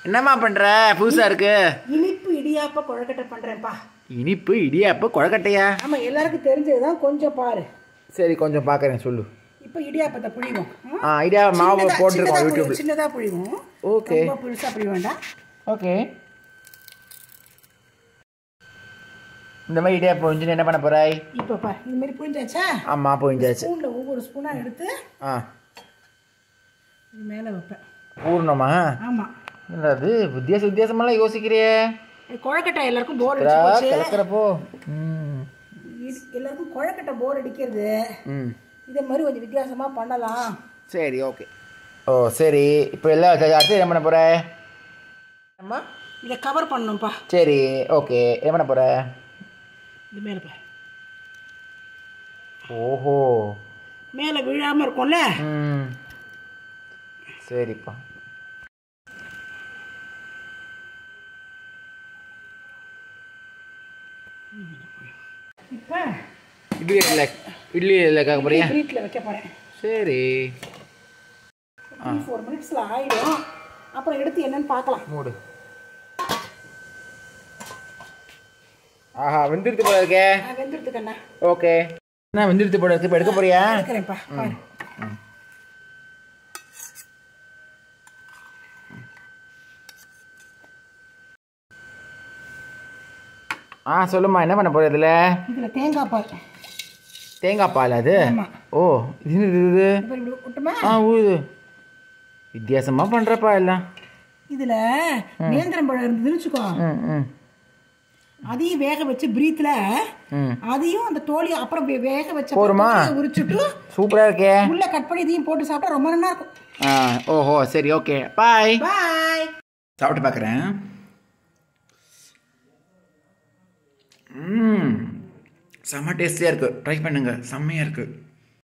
என்னம்மா பண்ற? புதுசா இருக்கு. இனிப்பு இடியாப்ப கொழக்கட்டை பண்றேன்ப்பா. இனிப்பு இடியாப்ப கொழக்கட்டையா? ஆமா, எல்லாருக்கும் தெரிஞ்சதுதான், கொஞ்சம் பாரு. சரி, கொஞ்சம் பார்க்கறேன், சொல்லு. இப்போ இடியாப்பத்தை புழிவோம். இடியாப்ப மாவு போட்டுருக்கோம் யூடியூப்ல. சின்னதா புழிவோம். ஓகே. ரொம்ப பெருசா புழிய வேண்டாம். ஓகே. இந்த மாதிரி இடியாப்பம் புழிஞ்சு என்ன பண்ண போறாய்? இப்போ பா, இந்த மாதிரி புழிஞ்சாச்சா? ஆமா, புழிஞ்சாச்சு. ஸ்பூன்ல ஒவ்வொரு ஸ்பூனா எடுத்து இது மேல வைப்பேன். பூர்ணமா? ஆமா. என்னது வித்தியாசமெல்லாம் யோசிக்கிறியே? கொழக்கட்டை எல்லாருக்கும் போர் அடிச்சு போச்சு. கலக்கறப்போ எல்லாருக்கும் கொழக்கட்டை போர் அடிக்கிறது. இதே மாதிரி கொஞ்சம் வித்தியாசமா பண்ணலாம். சரி, ஓகே. ஓ சரி, இப்போ எல்லாம் அடுத்து என்ன பண்ண போற? அம்மா, இதை கவர் பண்ணணும்ப்பா. சரி, ஓகே. என்ன பண்ண போற? இது மேலே பா. ஓஹோ, மேலே விழாமல் இருக்கும்ல. சரிப்பா. இப்போ இட்லி கேட்க போறியா? வீட்டில் வைக்க போகிறேன். சரி, 3-4 மினிட்ஸில் ஆகிடும். அப்புறம் எடுத்து என்னன்னு பார்க்கலாம். மூடு. ஆஹா, வெந்திருத்து போல இருக்கே. வெந்திருத்து கண்ணா. ஓகே. என்ன வெந்திருத்து போல இருக்கு? இப்போ எடுக்க போறியா? எடுக்கிறேன்ப்பா. சொல்லுமா, என்ன பண்ண போற? இதில் தேங்காய் பால். தேங்காய் பால் அது? ஓ, இது ஊது. வித்தியாசமா பண்றப்பா எல்லாம். இதுல நேந்திரம் பழம் இருந்ததுன்னு வச்சுக்கோ, அதையும் வேக வச்சு பிரீத்ல அதையும் அந்த தோலியும் அப்புறம் வேக வச்ச போருமா உரிச்சுட்டு சூப்பரா இருக்கே. உள்ள கட் பண்ணி இதையும் போட்டு சாப்பிட்டா ரொம்ப நல்லா இருக்கும். ஓஹோ, சரி, ஓகே. பாய் பாய். சாப்பிட்டு பார்க்குறேன். செம்ம டேஸ்டியாக இருக்குது. ட்ரை பண்ணுங்கள், செம்மையாக இருக்குது.